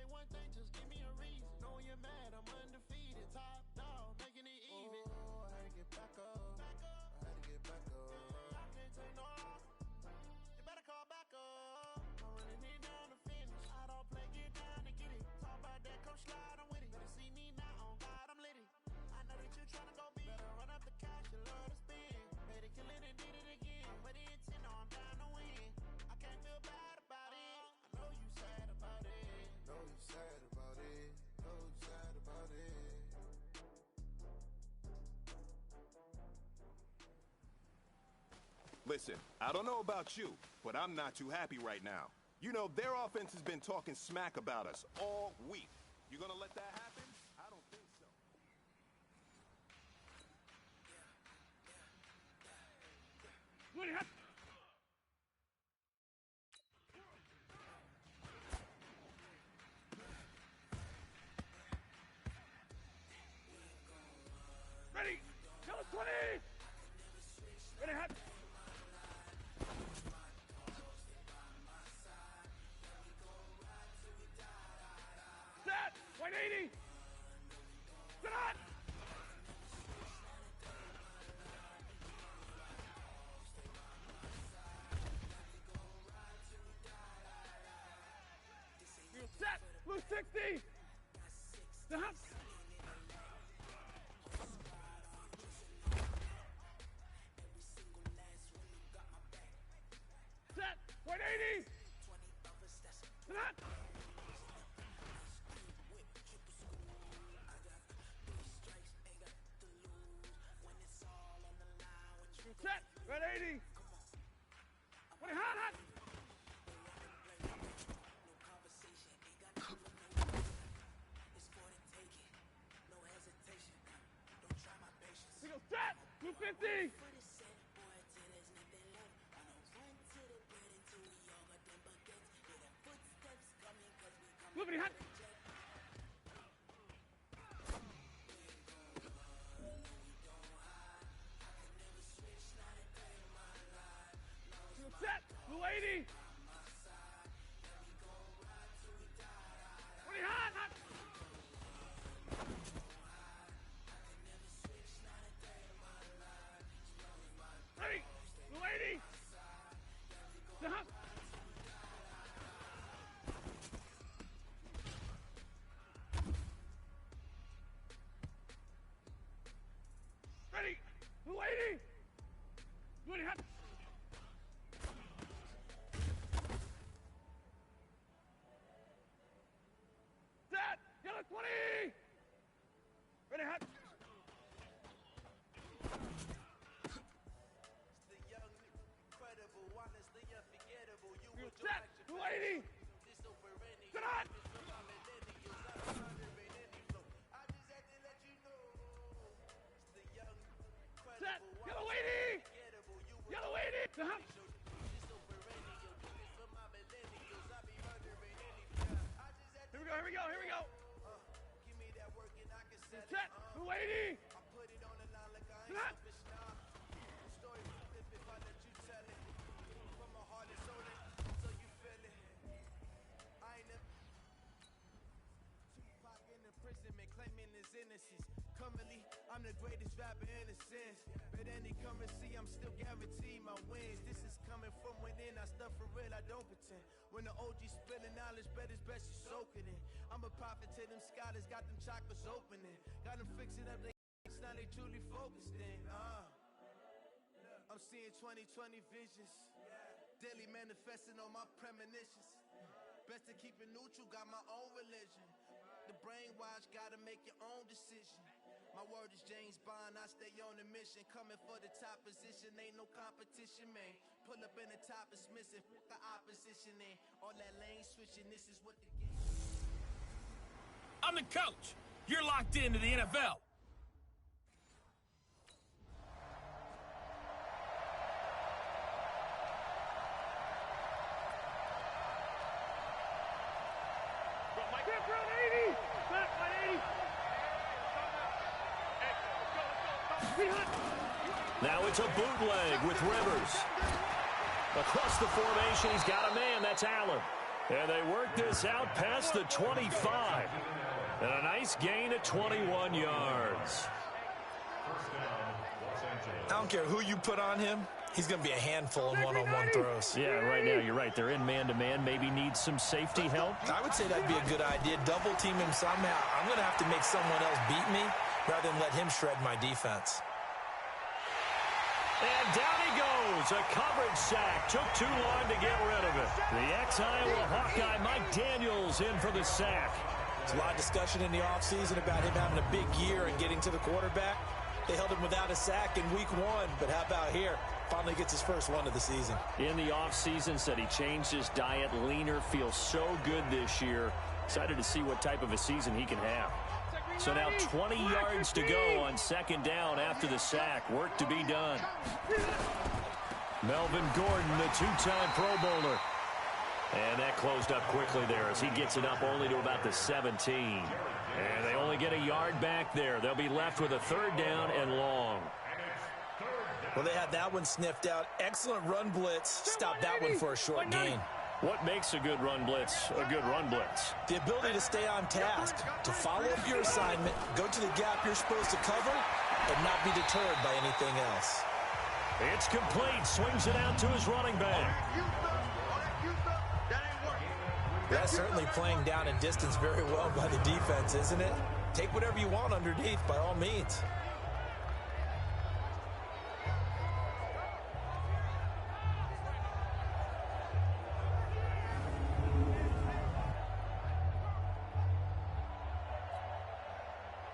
one thing, just give me a reason. Knowing you're mad, I'm undefeated. Top dog, making it even. Oh, I had to get back up. I had to get back up. I can't take no loss. You better call back up. I'm running it down to finish. I don't play, get down and get it. Talk about that, come slide, I'm with it. Better see me now, on God, I'm lit it. I know that you're trying to go big. Better run up the cash, you love to spin. Made it, kill it, and did it again. With the intent, no, I'm down to win. I can't feel bad about it. I know you sad about it. Know you sad about it. Know you sad about it. Listen, I don't know about you, but I'm not too happy right now. You know, their offense has been talking smack about us all week. You gonna let that happen? I don't think so. Ready! Kill 20! Ready, hot! Set! 180! Sit on! Set! Blue 60! The hop! Set! 180! Sit on! Set! 180! 20 hot! Single set! 250! Liberty hot! Single set! 280! 20 hot! Ready! 280! The hop! Ready! 280! 20 hot! Set! Yellow 20! Ready hot! Set! 280! Sit on! Set! Yellow 80! Yellow 80! The hop! Here we go, here we go, here we go! Set! 280! Sit on! Imprisonment, claiming his innocence. Currently, I'm the greatest rapper in a sense. But any currency, I'm still guaranteed my wins. This is coming from within. I stuff for real, I don't pretend. When the OG spilling knowledge, bet it's best you soak it in. I'm a prophet to them scholars, got them chakras opening. Got them fixing up their now they truly focused in. I'm seeing 2020 visions. Daily manifesting on my premonitions. Best to keep it neutral, got my own religion. The brainwash, gotta make your own decision. My word is James Bond, I stay on a mission. Coming for the top position, ain't no competition, man. Pull up in the top is missing, the opposition in. All that lane switching, this is what the game. I'm the coach. You're locked into the NFL. Now it's a bootleg with Rivers. Across the formation, he's got a man. That's Allen. And they work this out past the 25. And a nice gain of 21 yards. I don't care who you put on him. He's going to be a handful in one-on-one throws. Yeah, right now you're right. They're in man-to-man. Maybe needs some safety help. I would say that'd be a good idea. Double team him somehow. I'm going to have to make someone else beat me rather than let him shred my defense. And down he goes. A coverage sack. Took too long to get rid of it. The ex-Iowa Hawkeye Mike Daniels in for the sack. There's a lot of discussion in the offseason about him having a big year and getting to the quarterback. They held him without a sack in week 1, but how about here? Finally gets his first one of the season. In the offseason, said he changed his diet, leaner, feels so good this year. Excited to see what type of a season he can have. So now 20 yards to go on second down after the sack. Work to be done. Melvin Gordon, the two-time Pro Bowler. And that closed up quickly there as he gets it up only to about the 17. And they only get a yard back there. They'll be left with a third down and long. Well, they had that one sniffed out. Excellent run blitz. Stop that one for a short gain. What makes a good run blitz a good run blitz? The ability to stay on task, to follow up your assignment, go to the gap you're supposed to cover, and not be deterred by anything else. It's complete. Swings it out to his running back. That's certainly playing down and distance very well by the defense, isn't it? Take whatever you want underneath, by all means.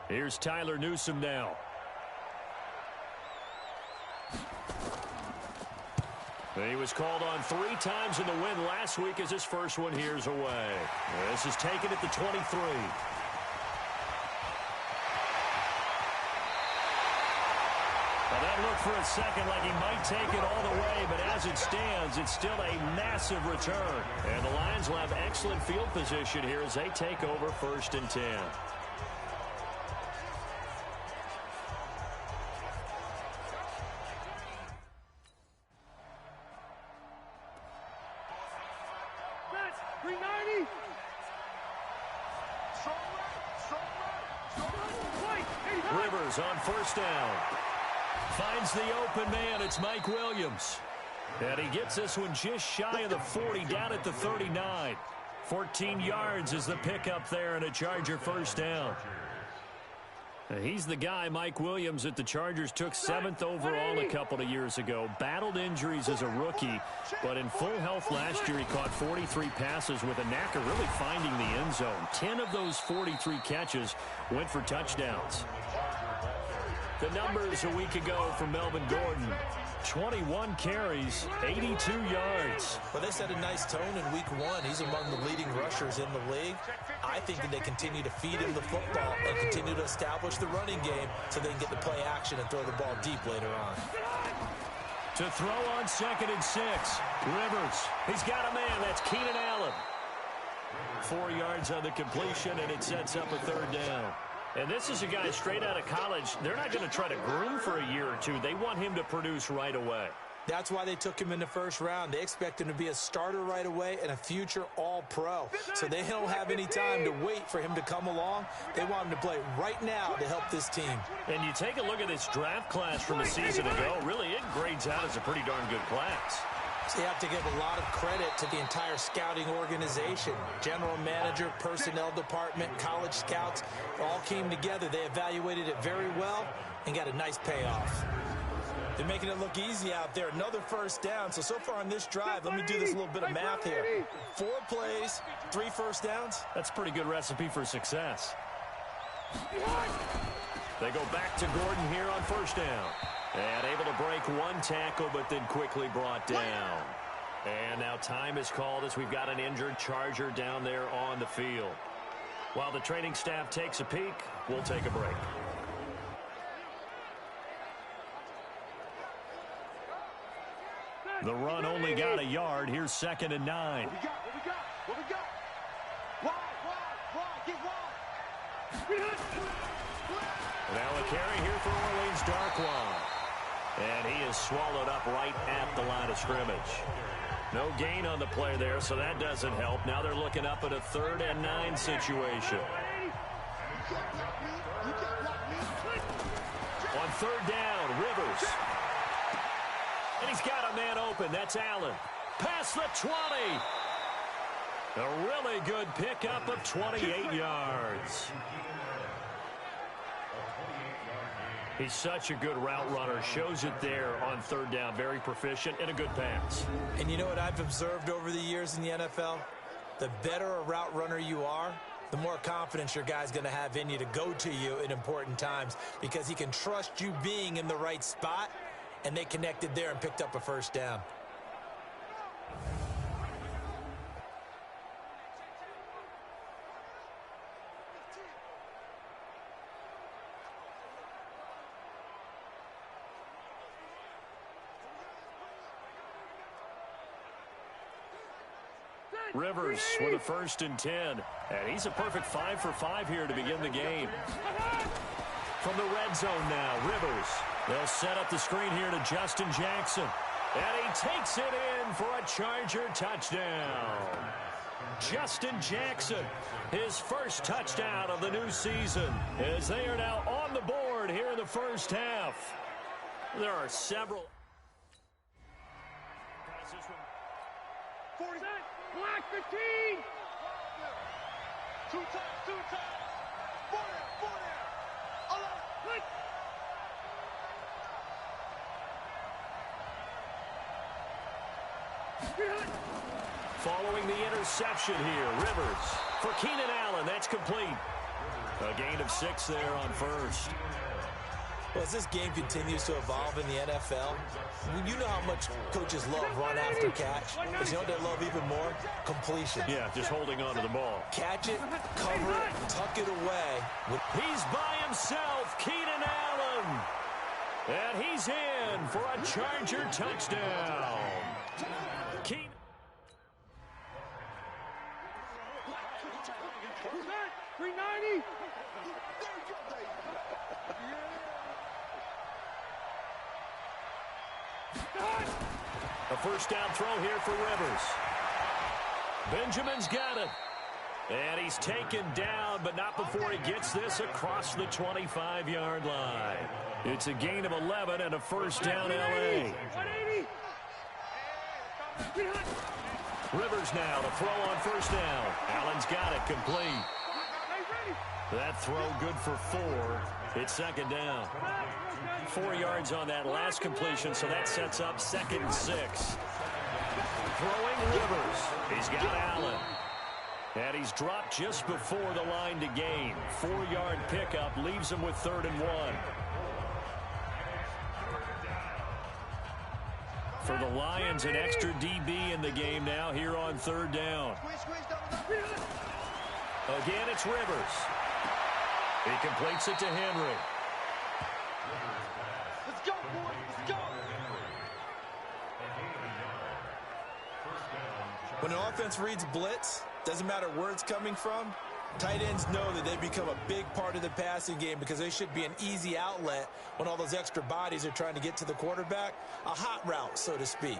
Here's Tyler Newsome now. He was called on 3 times in the win last week as his first one here's away. This is taken at the 23. Well, that looked for a second like he might take it all the way, but as it stands, it's still a massive return. And the Lions will have excellent field position here as they take over 1st and 10. Rivers on 1st down. Finds the open man. It's Mike Williams. And he gets this one just shy of the 40, down at the 39. 14 yards is the pickup there and a Charger 1st down. He's the guy, Mike Williams, that the Chargers took 7th overall a couple of years ago. Battled injuries as a rookie, but in full health last year, he caught 43 passes with a knack of really finding the end zone. 10 of those 43 catches went for touchdowns. The numbers a week ago from Melvin Gordon. 21 carries, 82 yards. Well, they set a nice tone in week 1. He's among the leading rushers in the league. I think that they continue to feed him the football and continue to establish the running game so they can get the play action and throw the ball deep later on. To throw on 2nd and 6. Rivers. He's got a man. That's Keenan Allen. 4 yards on the completion, and it sets up a 3rd down. And this is a guy straight out of college. They're not going to try to groom for a year or two. They want him to produce right away. That's why they took him in the 1st round. They expect him to be a starter right away and a future all-pro. So they don't have any time to wait for him to come along. They want him to play right now to help this team. And you take a look at this draft class from a season ago. Really, it grades out as a pretty darn good class. So you have to give a lot of credit to the entire scouting organization. General manager, personnel department, college scouts all came together. They evaluated it very well and got a nice payoff. They're making it look easy out there. Another 1st down. So far on this drive, let me do this little bit of math here. 4 plays, 3 1st downs. That's a pretty good recipe for success. They go back to Gordon here on 1st down. And able to break 1 tackle, but then quickly brought down. And now time is called as we've got an injured Charger down there on the field. While the training staff takes a peek, we'll take a break. The run only got a yard. Here's 2nd and 9. What we got? Wide, get wide. Now a carry here for Orleans Darkwan. And he is swallowed up right at the line of scrimmage. No gain on the play there, so that doesn't help. Now they're looking up at a 3rd and 9 situation. On 3rd down, Rivers. And he's got a man open. That's Allen. Past the 20. A really good pickup of 28 yards. He's such a good route runner. Shows it there on 3rd down. Very proficient and a good pass. And you know what I've observed over the years in the NFL? The better a route runner you are, the more confidence your guy's going to have in you to go to you in important times because he can trust you being in the right spot, and they connected there and picked up a 1st down. Rivers with a 1st and 10. And he's a perfect 5 for 5 here to begin the game. From the red zone now, Rivers. They'll set up the screen here to Justin Jackson. And he takes it in for a Charger touchdown. Justin Jackson, his first touchdown of the new season, as they are now on the board here in the 1st half. There are several. 40. Black 15. 2 times. 4 there. Following the interception here, Rivers for Keenan Allen. That's complete. A gain of 6 there on 1st. Well, as this game continues to evolve in the NFL, you know how much coaches love run after catch. But you know what they love even more? Completion. Yeah, just holding on to the ball. Catch it, cover it, tuck it away. He's by himself, Keenan Allen. And he's in for a Charger touchdown. Keenan. 390. A 1st down throw here for Rivers. Benjamin's got it. And he's taken down, but not before he gets this across the 25-yard line. It's a gain of 11 and a 1st down, L.A. 180. Rivers now to throw on 1st down. Allen's got it, complete. That throw good for 4. It's 2nd down. 4 yards on that last completion, so that sets up 2nd and 6. Throwing Rivers. He's got Allen. And he's dropped just before the line to gain. 4-yard pickup leaves him with 3rd and 1. For the Lions, an extra DB in the game now here on 3rd down. Again, it's Rivers. He completes it to Henry. Let's go, boys. Let's go. When an offense reads blitz, doesn't matter where it's coming from, tight ends know that they become a big part of the passing game because they should be an easy outlet when all those extra bodies are trying to get to the quarterback. A hot route, so to speak.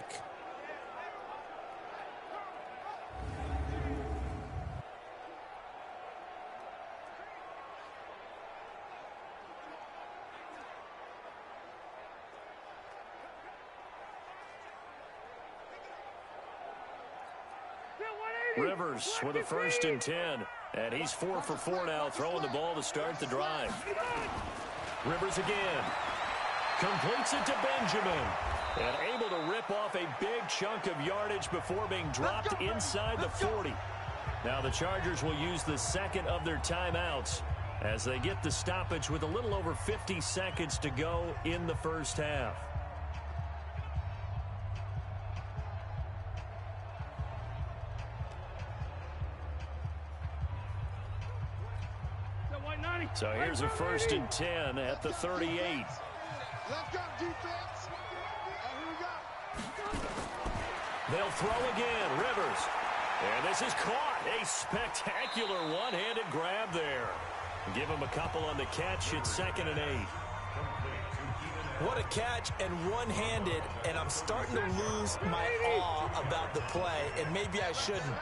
Rivers with a 1st and 10. And he's 4 for 4 now, throwing the ball to start the drive. Rivers again. Completes it to Benjamin. And able to rip off a big chunk of yardage before being dropped inside the 40. Now the Chargers will use the 2nd of their timeouts as they get the stoppage with a little over 50 seconds to go in the 1st half. So here's a 1st and 10 at the 38. Let's go, defense. Here we go. They'll throw again. Rivers. And this is caught. A spectacular one-handed grab there. Give him a couple on the catch. It's 2nd and 8. What a catch, and one-handed, and I'm starting to lose my awe about the play, and maybe I shouldn't.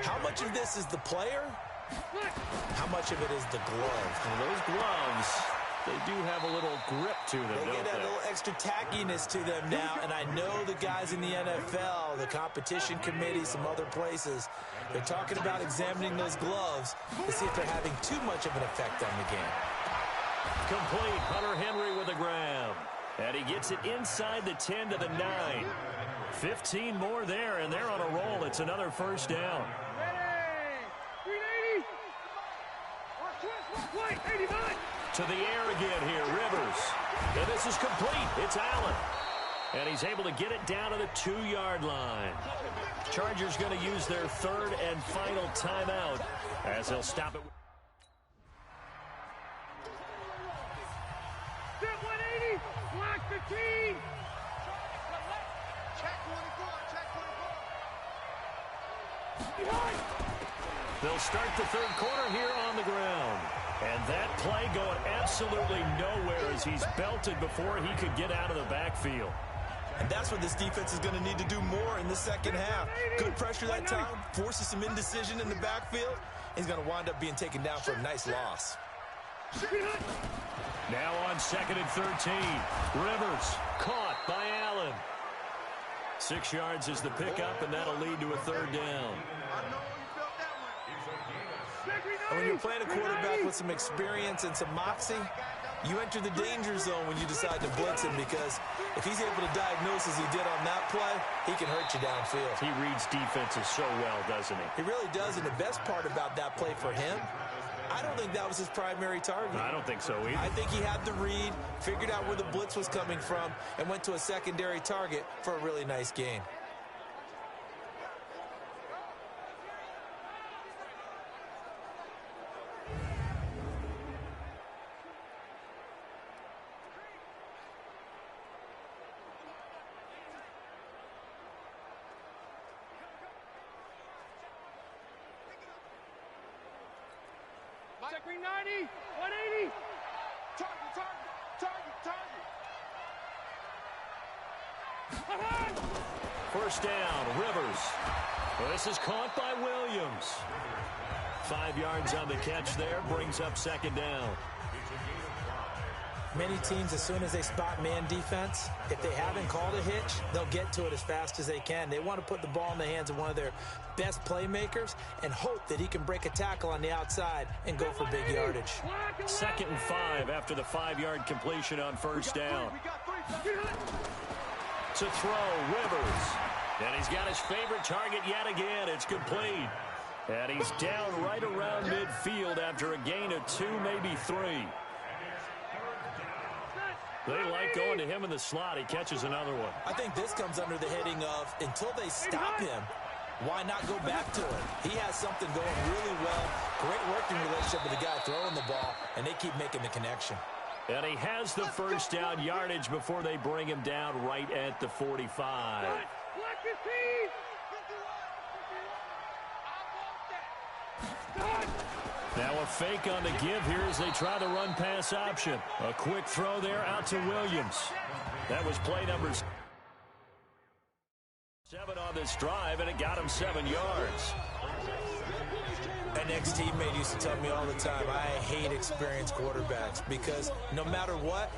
How much of this is the player? How much of it is the gloves? And those gloves, they do have a little grip to them, They get that little extra tackiness to them now, and I know the guys in the NFL, the competition committee, some other places, they're talking about examining those gloves to see if they're having too much of an effect on the game. Complete. Hunter Henry with a grab. And he gets it inside the 10 to the 9. 15 more there, and they're on a roll. It's another first down. Ready! 380! 89! To the air again here, Rivers. And this is complete. It's Allen. And he's able to get it down to the 2-yard line. Chargers going to use their third and final timeout as they'll stop it. Step 180! Block 15! Check 24, check 24. Behind! They'll start the third quarter here on the ground. And that play going absolutely nowhere as he's belted before he could get out of the backfield. And that's what this defense is going to need to do more in the second half. Good pressure that time, forces some indecision in the backfield. He's going to wind up being taken down for a nice loss. Now on 2nd and 13. Rivers caught by Allen. 6 yards is the pickup, and that'll lead to a third down. And when you're playing a quarterback with some experience and some moxie, you enter the danger zone when you decide to blitz him, because if he's able to diagnose as he did on that play, he can hurt you downfield. He reads defenses so well, doesn't he? He really does, and the best part about that play for him, I don't think that was his primary target. I don't think so either. I think he had the read, figured out where the blitz was coming from, and went to a secondary target for a really nice gain. Check 390! 180! Target! First down, Rivers. Well, this is caught by Williams. 5 yards on the catch there, brings up second down. Many teams, as soon as they spot man defense, if they haven't called a hitch, they'll get to it as fast as they can. They want to put the ball in the hands of one of their best playmakers and hope that he can break a tackle on the outside and go for big yardage. 2nd and 5 after the 5-yard completion on first down. To throw, Rivers. And he's got his favorite target yet again. It's complete. And he's down right around midfield after a gain of 2, maybe 3. They like going to him in the slot. He catches another one. I think this comes under the heading of, until they stop him, why not go back to it? He has something going really well. Great working relationship with the guy throwing the ball, and they keep making the connection. And he has the first down yardage before they bring him down right at the 45. Block 15! Now a fake on the give here as they try the run-pass option. A quick throw there out to Williams. That was play number 7 on this drive, and it got him 7 yards. An ex-teammate used to tell me all the time, I hate experienced quarterbacks because no matter what,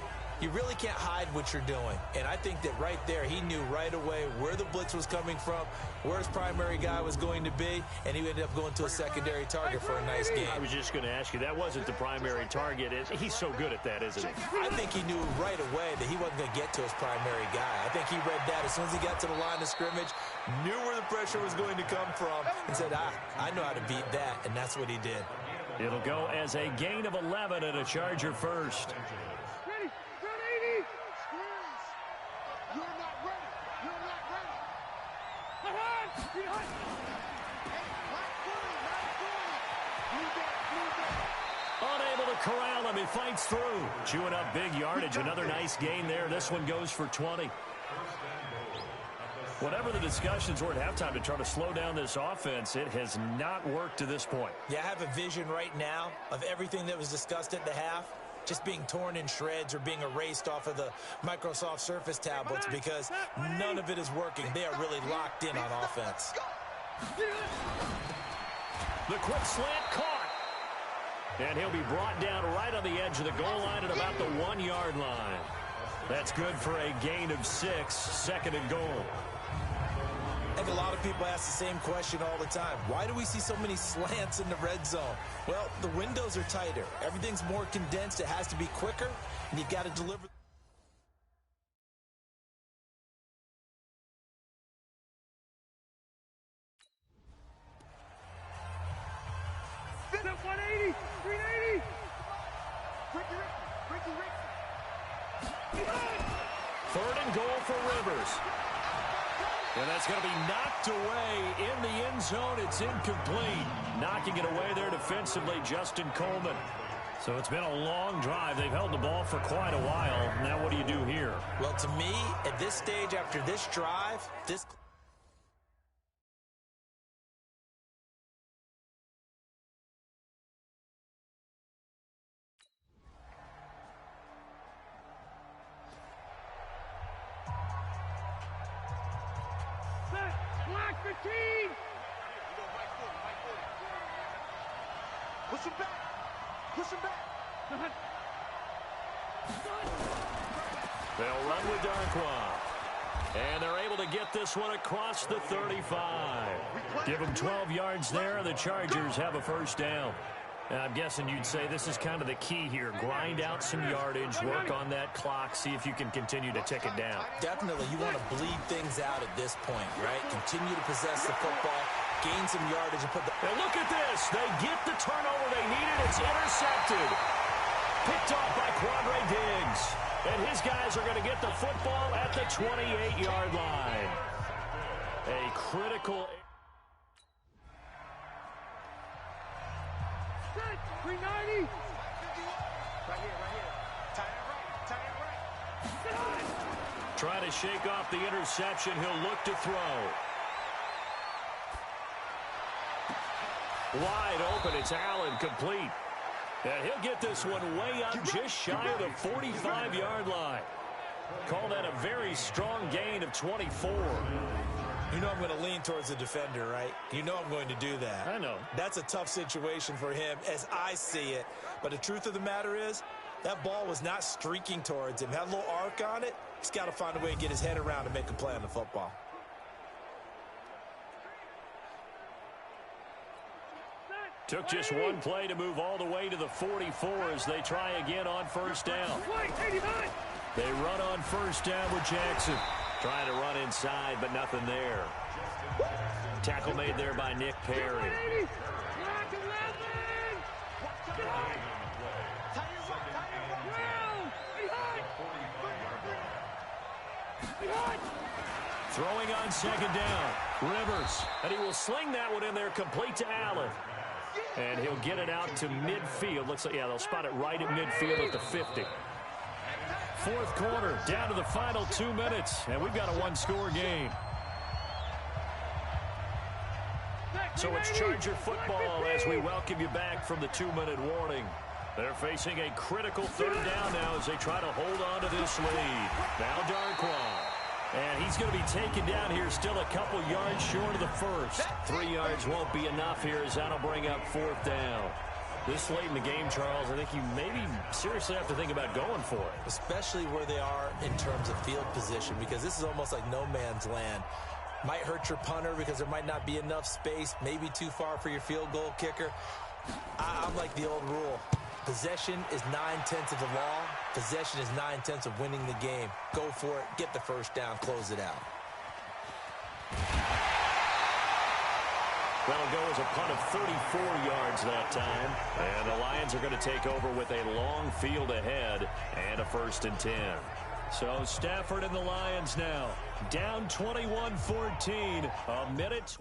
you really can't hide what you're doing. And I think that right there, he knew right away where the blitz was coming from, where his primary guy was going to be, and he ended up going to a secondary target for a nice game. I was just going to ask you, that wasn't the primary target. He's so good at that, isn't he? I think he knew right away that he wasn't going to get to his primary guy. I think he read that as soon as he got to the line of scrimmage, knew where the pressure was going to come from, and said, I know how to beat that, and that's what he did. It'll go as a gain of 11 and a Charger first. Ready! Round 80! You're not ready! You're not ready! Behind! Behind! Unable to corral him. He fights through. Chewing up big yardage. Another nice gain there. This one goes for 20. Whatever the discussions were at halftime to try to slow down this offense, it has not worked to this point. Yeah, I have a vision right now of everything that was discussed at the half just being torn in shreds or being erased off of the Microsoft Surface tablets because none of it is working. They are really locked in on offense. The quick slant caught. And he'll be brought down right on the edge of the goal line at about the 1-yard line. That's good for a gain of 6, second and goal. I think a lot of people ask the same question all the time. Why do we see so many slants in the red zone? Well, the windows are tighter. Everything's more condensed. It has to be quicker, and you've got to deliver. Step 180, 380. Third and goal for Rivers. And that's going to be knocked away in the end zone. It's incomplete. Knocking it away there defensively, Justin Coleman. So it's been a long drive. They've held the ball for quite a while. Now what do you do here? Well, to me, at this stage, after this drive, this... Black 15. Push him back. Push him back. They'll run with Darquan. And they're able to get this one across the 35. Give them 12 yards there, and the Chargers have a first down. And I'm guessing you'd say this is kind of the key here. Grind out some yardage, work on that clock, see if you can continue to tick it down. Definitely, you want to bleed things out at this point, right? Continue to possess the football, gain some yardage, and put the... And look at this. They get the turnover they needed. It's intercepted. Picked off by Quandre Diggs. And his guys are going to get the football at the 28-yard line. A critical... 390. Right here. Tie it right. Trying to shake off the interception. He'll look to throw. Wide open. It's Allen, complete. And he'll get this one way up just shy of the 45-yard line. Call that a very strong gain of 24. You know I'm going to lean towards the defender, right? You know I'm going to do that. I know. That's a tough situation for him as I see it. But the truth of the matter is, that ball was not streaking towards him. Had a little arc on it. He's got to find a way to get his head around and make a play on the football. Took just one play to move all the way to the 44 as they try again on first down. They run on first down with Jackson. Trying to run inside, but nothing there. Tackle made there by Nick Perry. Throwing on second down. Rivers. And he will sling that one in there, complete to Allen. And he'll get it out to midfield. Looks like, yeah, they'll spot it right at midfield at the 50. Fourth quarter, down to the final 2 minutes, and we've got a one-score game. So it's Charger football as we welcome you back from the 2-minute warning. They're facing a critical third down now as they try to hold on to this lead. Now Darquan. And he's going to be taken down here still a couple yards short of the first. 3 yards won't be enough here as that'll bring up fourth down. This late in the game, Charles, I think you maybe seriously have to think about going for it. Especially where they are in terms of field position, because this is almost like no man's land. Might hurt your punter because there might not be enough space, maybe too far for your field goal kicker. I'm like the old rule. Possession is 9/10 of the law. Possession is 9/10 of winning the game. Go for it, get the first down, close it out. That'll go as a punt of 34 yards that time. And the Lions are going to take over with a long field ahead and a 1st and 10. So Stafford and the Lions now down 21-14. A minute.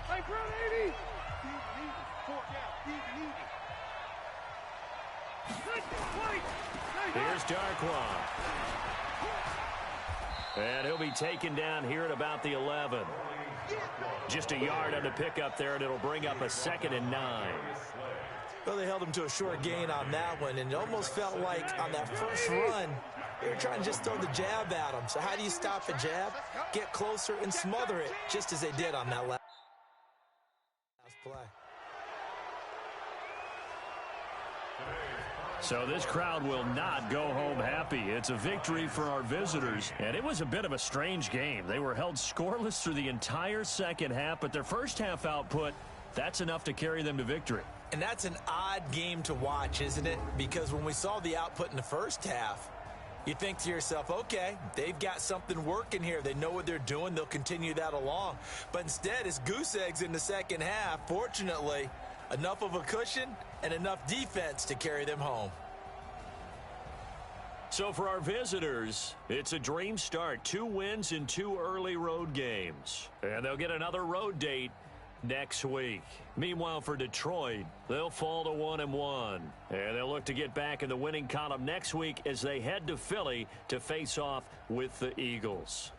Hey, bro, 80. Here's Darquan. And he'll be taken down here at about the 11. Just a yard on the pickup there, and it'll bring up a 2nd and 9. Well, they held him to a short gain on that one, and it almost felt like on that first run, they were trying to just throw the jab at him. So how do you stop a jab? Get closer and smother it, just as they did on that last play. So this crowd will not go home happy. It's a victory for our visitors, and it was a bit of a strange game. They were held scoreless through the entire second half, but their first half output, that's enough to carry them to victory. And that's an odd game to watch, isn't it? Because when we saw the output in the first half, you think to yourself, okay, they've got something working here. They know what they're doing. They'll continue that along. But instead, it's goose eggs in the second half. Fortunately, enough of a cushion and enough defense to carry them home. So for our visitors, it's a dream start. 2 wins in 2 early road games. And they'll get another road date next week. Meanwhile, for Detroit, they'll fall to 1-1. And they'll look to get back in the winning column next week as they head to Philly to face off with the Eagles.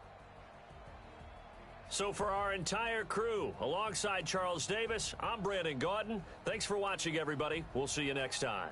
So for our entire crew, alongside Charles Davis, I'm Brandon Gaudin. Thanks for watching, everybody. We'll see you next time.